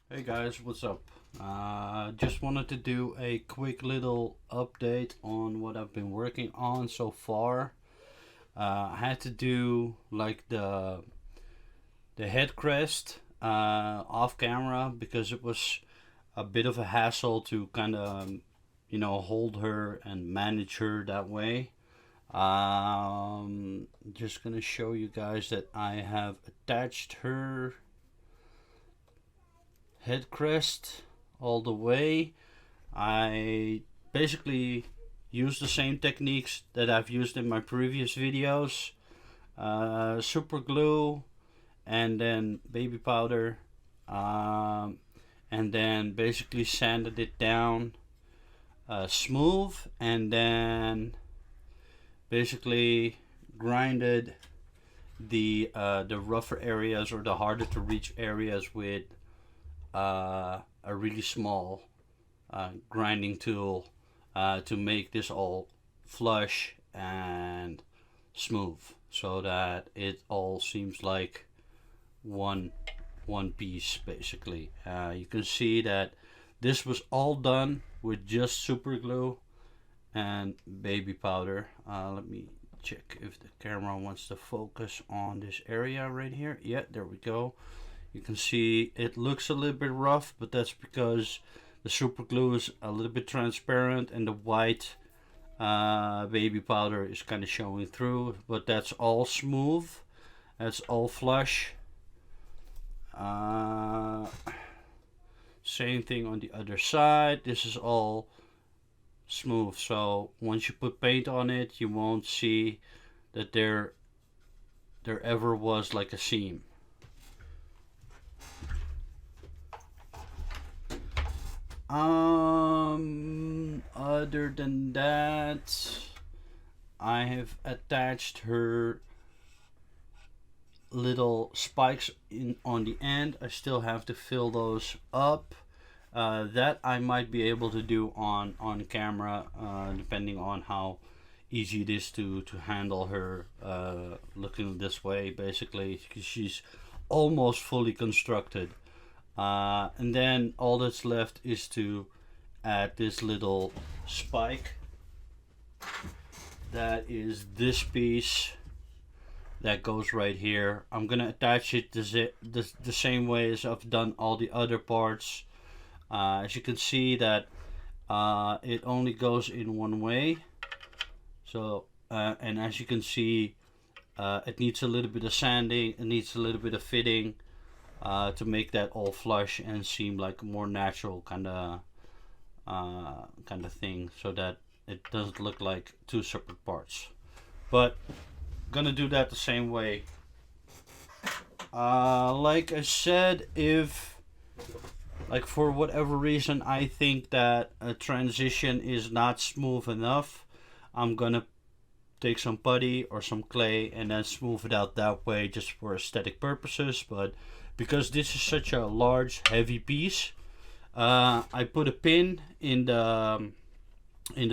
Hey guys, what's up? Just wanted to do a quick little update on what I've been working on so far. I had to do like the headcrest off camera because it was a bit of a hassle to kind of hold her and manage her that way. Just gonna show you guys that I have attached her Headcrest all the way. I basically use the same techniques that I've used in my previous videos. Super glue and then baby powder, and then basically sanded it down smooth, and then basically grinded the rougher areas or the harder to reach areas with a really small grinding tool to make this all flush and smooth, so that it all seems like one piece basically. You can see that this was all done with just super glue and baby powder. Let me check if the camera wants to focus on this area right here. Yeah, there we go. You can see it looks a little bit rough, but that's because the super glue is a little bit transparent and the white baby powder is kind of showing through, but that's all smooth. That's all flush. Same thing on the other side. This is all smooth, so once you put paint on it, you won't see that there ever was like a seam. Other than that, I have attached her little spikes in on the end. I still have to fill those up. That I might be able to do on camera, depending on how easy it is to handle her looking this way, basically, because she's almost fully constructed. And then all that's left is to add this little spike. That is this piece that goes right here. I'm gonna attach it the same way as I've done all the other parts. As you can see that it only goes in one way. So and as you can see, it needs a little bit of sanding. It needs a little bit of fitting to make that all flush and seem like a more natural kind of thing, so that it doesn't look like two separate parts. But gonna do that the same way. Like I said, if like for whatever reason I think that a transition is not smooth enough, I'm gonna take some putty or some clay and then smooth it out that way, just for aesthetic purposes. But because this is such a large heavy piece, I put a pin in the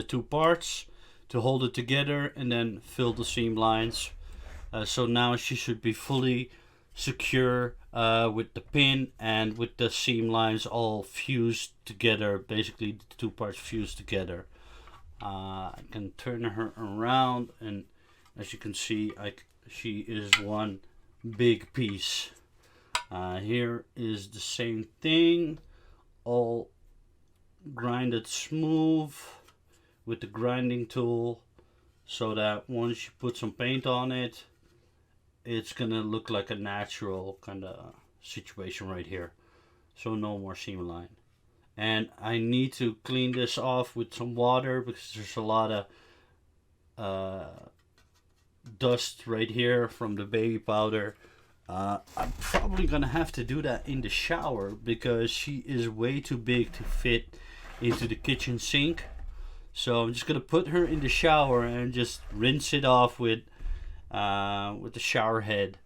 two parts to hold it together and then fill the seam lines. So now she should be fully secure with the pin and with the seam lines all fused together, basically the two parts fused together. I can turn her around, and as you can see, she is one big piece. Here is the same thing, all grinded smooth with the grinding tool, so that once you put some paint on it, it's gonna look like a natural kind of situation right here. So no more seam line. And I need to clean this off with some water because there's a lot of dust right here from the baby powder. I'm probably gonna have to do that in the shower because she is way too big to fit into the kitchen sink. So I'm just gonna put her in the shower and just rinse it off with the shower head.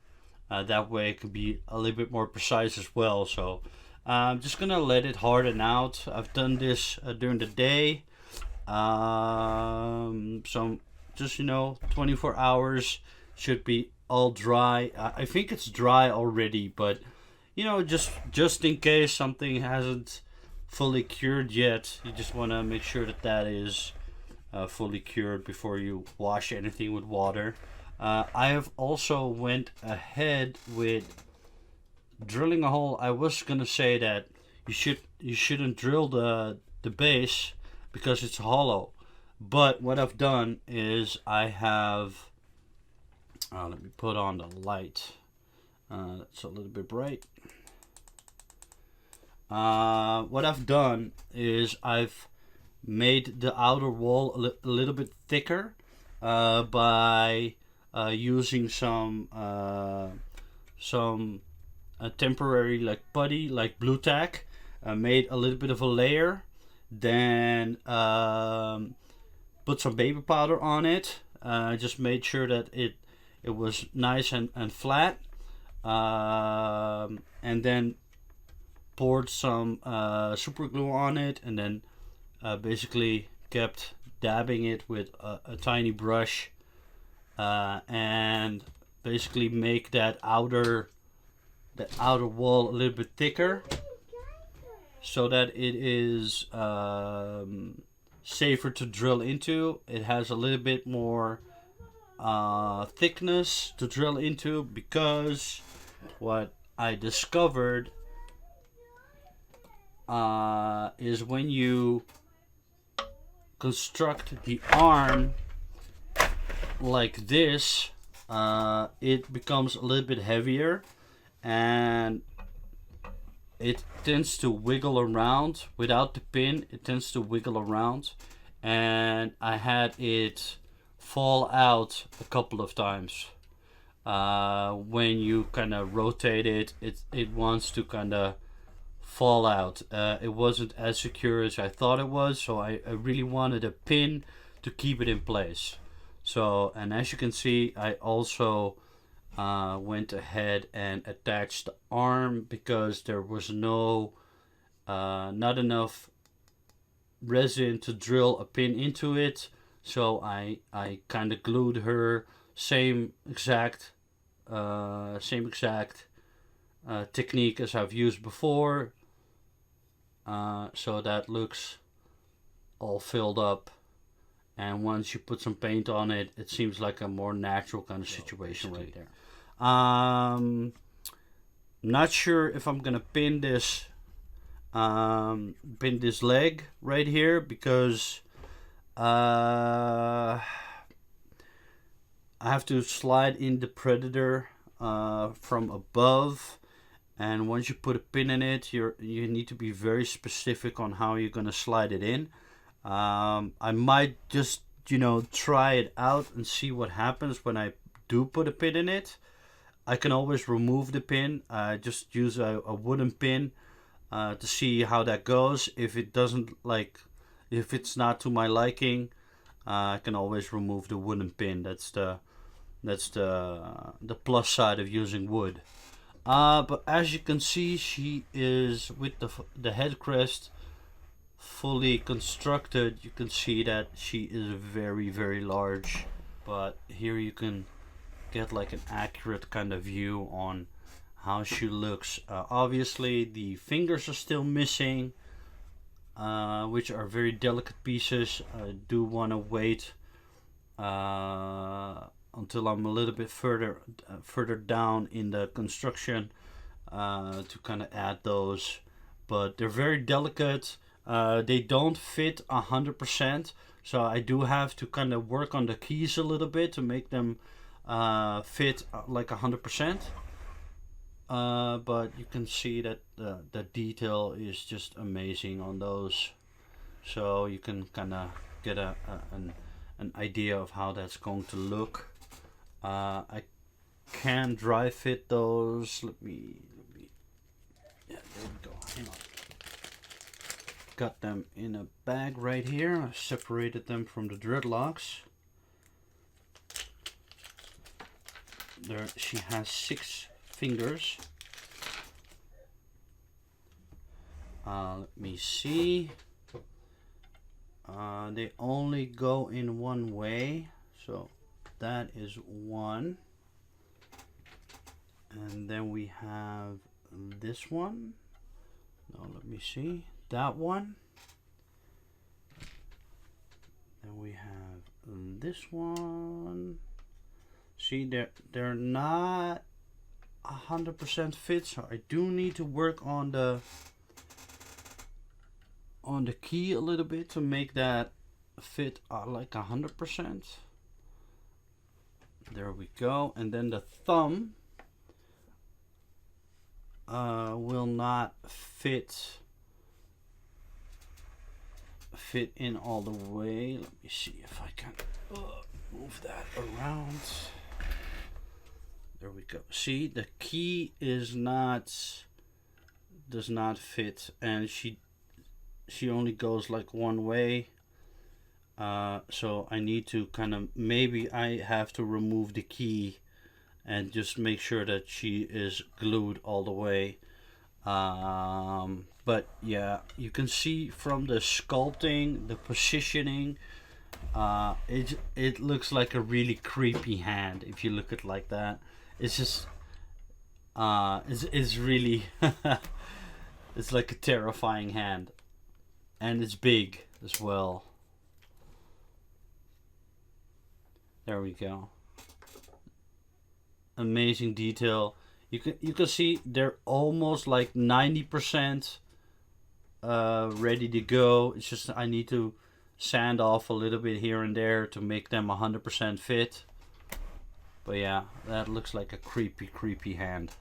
That way it can be a little bit more precise as well. So I'm just gonna let it harden out. I've done this during the day, so just 24 hours should be all dry. I think it's dry already, but you know, just in case something hasn't fully cured yet, you just want to make sure that that is fully cured before you wash anything with water. I have also went ahead with drilling a hole. I was gonna say that you shouldn't drill the base because it's hollow, but what I've done is I have let me put on the light. It's a little bit bright. What I've done is I've made the outer wall a little bit thicker by using some temporary like putty, like blue tack. Made a little bit of a layer, then put some baby powder on it. Just made sure that it was nice and flat, and then poured some super glue on it, and then basically kept dabbing it with a tiny brush, and basically make that outer wall a little bit thicker so that it is safer to drill into. It has a little bit more thickness to drill into, because what I discovered is when you construct the arm like this, it becomes a little bit heavier and it tends to wiggle around. Without the pin, it tends to wiggle around, and I had it fall out a couple of times. When you kind of rotate it, it wants to kind of fall out. It wasn't as secure as I thought it was, so I really wanted a pin to keep it in place. So, and as you can see, I also went ahead and attached the arm because there was not enough resin to drill a pin into it. So I kind of glued her same exact technique as I've used before, so that looks all filled up. And once you put some paint on it, it seems like a more natural kind of situation right there. Not sure if I'm gonna pin this leg right here, because I have to slide in the Predator from above, and once you put a pin in it, you need to be very specific on how you're gonna slide it in. I might just, try it out and see what happens when I do put a pin in it. I can always remove the pin. Just use a wooden pin to see how that goes. If it's not to my liking, I can always remove the wooden pin. That's the plus side of using wood. But as you can see, she is with the headcrest fully constructed. You can see that she is very, very large, but here you can get like an accurate kind of view on how she looks. Obviously the fingers are still missing, which are very delicate pieces. I do want to wait until I'm a little bit further down in the construction to kind of add those, but they're very delicate. They don't fit 100%, so I do have to kind of work on the keys a little bit to make them fit like 100%. But you can see that the detail is just amazing on those, so you can kind of get an idea of how that's going to look. I can dry fit those. Let me. Yeah, there we go. Hang on. Got them in a bag right here. I separated them from the dreadlocks. There, she has 6 fingers. Let me see. They only go in one way, so that is one. And then we have this one. No, let me see. That one. Then we have this one. See, they're not 100% fit, so I do need to work on the key a little bit to make that fit like 100%. There we go. And then the thumb will not fit in all the way. Let me see if I can move that around. There we go. See, the key does not fit, and she only goes like one way. So I need to kind of, maybe I have to remove the key and just make sure that she is glued all the way. But yeah, you can see from the sculpting, the positioning, it looks like a really creepy hand if you look at it like that. It's just it's really it's like a terrifying hand, and it's big as well. There we go. Amazing detail. You can see they're almost like 90% ready to go. It's just I need to sand off a little bit here and there to make them 100% fit. But yeah, that looks like a creepy hand.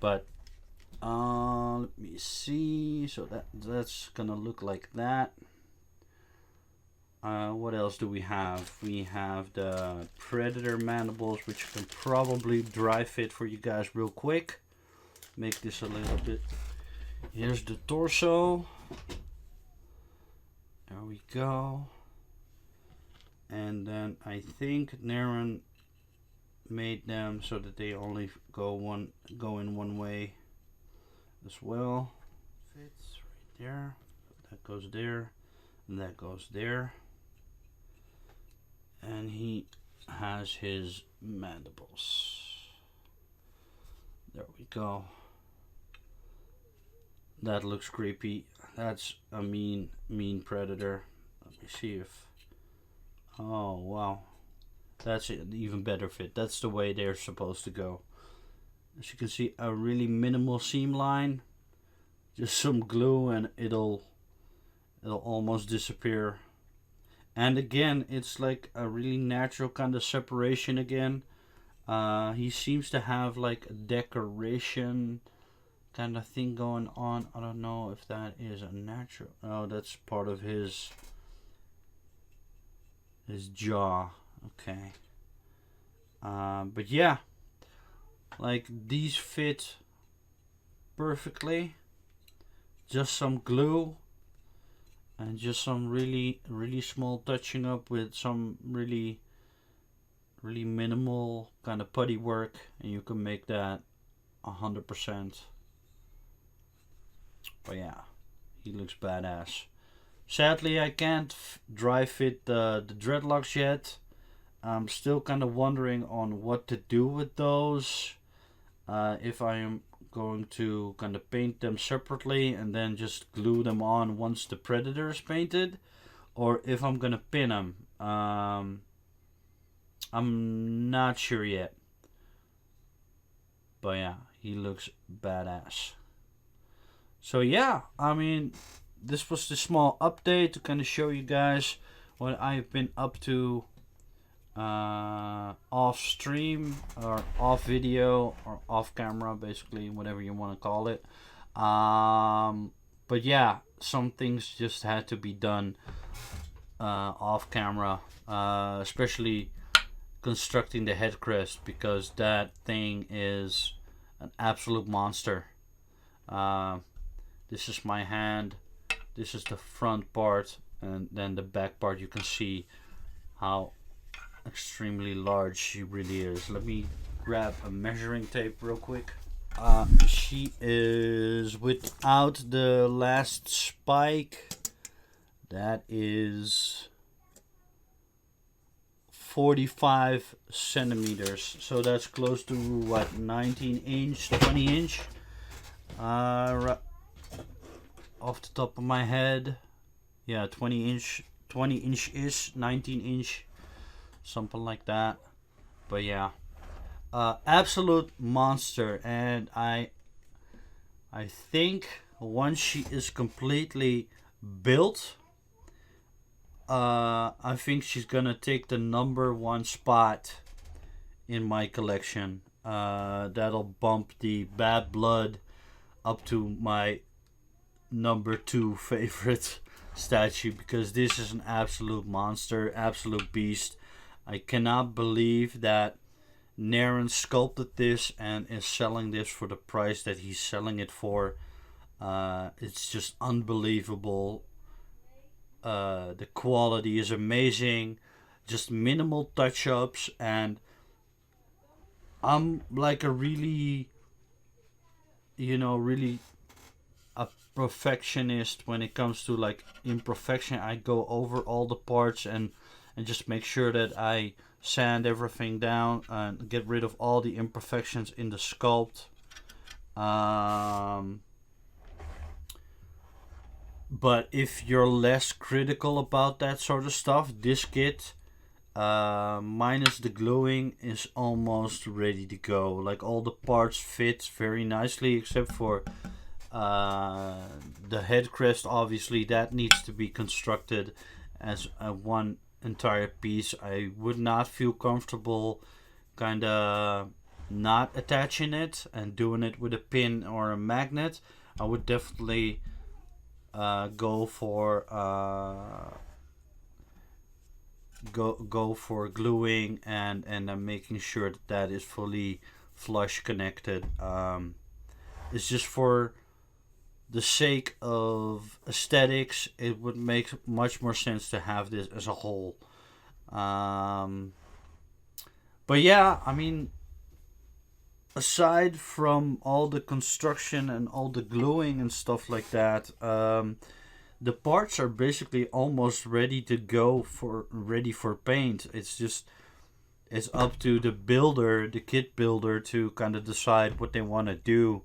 But let me see. So that's gonna look like that. What else do we have? We have the Predator mandibles, which I can probably dry fit for you guys real quick. Make this a little bit. Here's the torso. There we go. And then I think Narin made them so that they only go in one way as well. Fits right there. That goes there, and that goes there. And he has his mandibles. There we go. That looks creepy. That's a mean predator. Let me see if... Oh, wow. That's an even better fit. That's the way they're supposed to go. As you can see, a really minimal seam line. Just some glue and it'll almost disappear. And again, it's like a really natural kind of separation again. He seems to have like a decoration kind of thing going on. I don't know if that is a natural... Oh, that's part of his jaw. Okay. But yeah, like these fit perfectly. Just some glue and just some really small touching up with some really minimal kind of putty work, and you can make that 100%. But yeah, he looks badass. Sadly, I can't dry fit the dreadlocks yet. I'm still kind of wondering on what to do with those. If I am going to kind of paint them separately and then just glue them on once the Predator is painted, or if I'm gonna pin them. I'm not sure yet. But yeah, he looks badass. So yeah, I mean, this was the small update to kind of show you guys what I've been up to off stream or off video or off camera, basically, whatever you want to call it. But yeah, some things just had to be done off camera, especially constructing the headcrest, because that thing is an absolute monster. This is my hand, this is the front part, and then the back part. You can see how extremely large she really is. Let me grab a measuring tape real quick. She is, without the last spike, that is 45 centimeters. So that's close to what, 19 inch, 20 inch? Off the top of my head. Yeah, 20 inch is 19 inch, something like that. But yeah, absolute monster. And I think once she is completely built, I think she's gonna take the #1 spot in my collection. That'll bump the Bad Blood up to my #2 favorite statue, because this is an absolute monster, absolute beast. I cannot believe that Narin sculpted this and is selling this for the price that he's selling it for. It's just unbelievable. The quality is amazing, just minimal touch-ups, and I'm like a really, really a perfectionist when it comes to like imperfection. I go over all the parts and just make sure that I sand everything down and get rid of all the imperfections in the sculpt. But if you're less critical about that sort of stuff, this kit, minus the gluing, is almost ready to go. Like, all the parts fit very nicely, except for the headcrest. Obviously, that needs to be constructed as one entire piece. I would not feel comfortable kind of not attaching it and doing it with a pin or a magnet. I would definitely go for gluing and making sure that is fully flush connected. It's just for the sake of aesthetics. It would make much more sense to have this as a whole. But yeah, I mean, aside from all the construction and all the gluing and stuff like that, the parts are basically almost ready to go, ready for paint. It's up to the builder, the kit builder, to kind of decide what they want to do.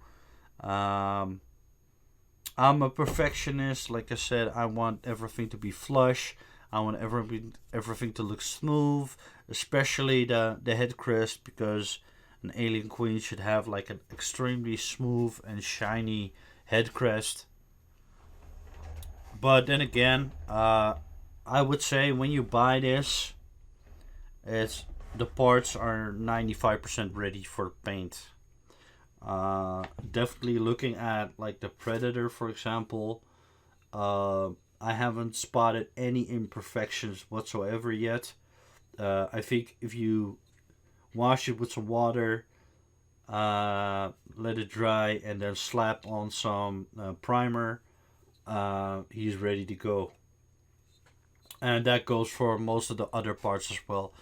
I'm a perfectionist. Like I said, I want everything to be flush. I want everything to look smooth, especially the headcrest, because an alien queen should have like an extremely smooth and shiny headcrest. But then again, I would say when you buy this, the parts are 95% ready for paint. Definitely looking at like the Predator, for example. I haven't spotted any imperfections whatsoever yet. I think if you wash it with some water, let it dry, and then slap on some primer, he's ready to go. And that goes for most of the other parts as well.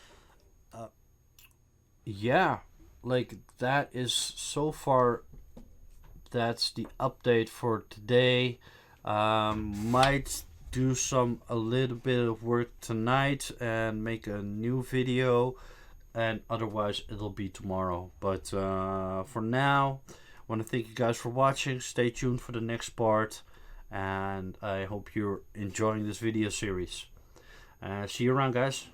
Yeah, like that is so far. That's the update for today. Might do a little bit of work tonight and make a new video, and otherwise it'll be tomorrow. But for now, I want to thank you guys for watching. Stay tuned for the next part, and I hope you're enjoying this video series. See you around, guys.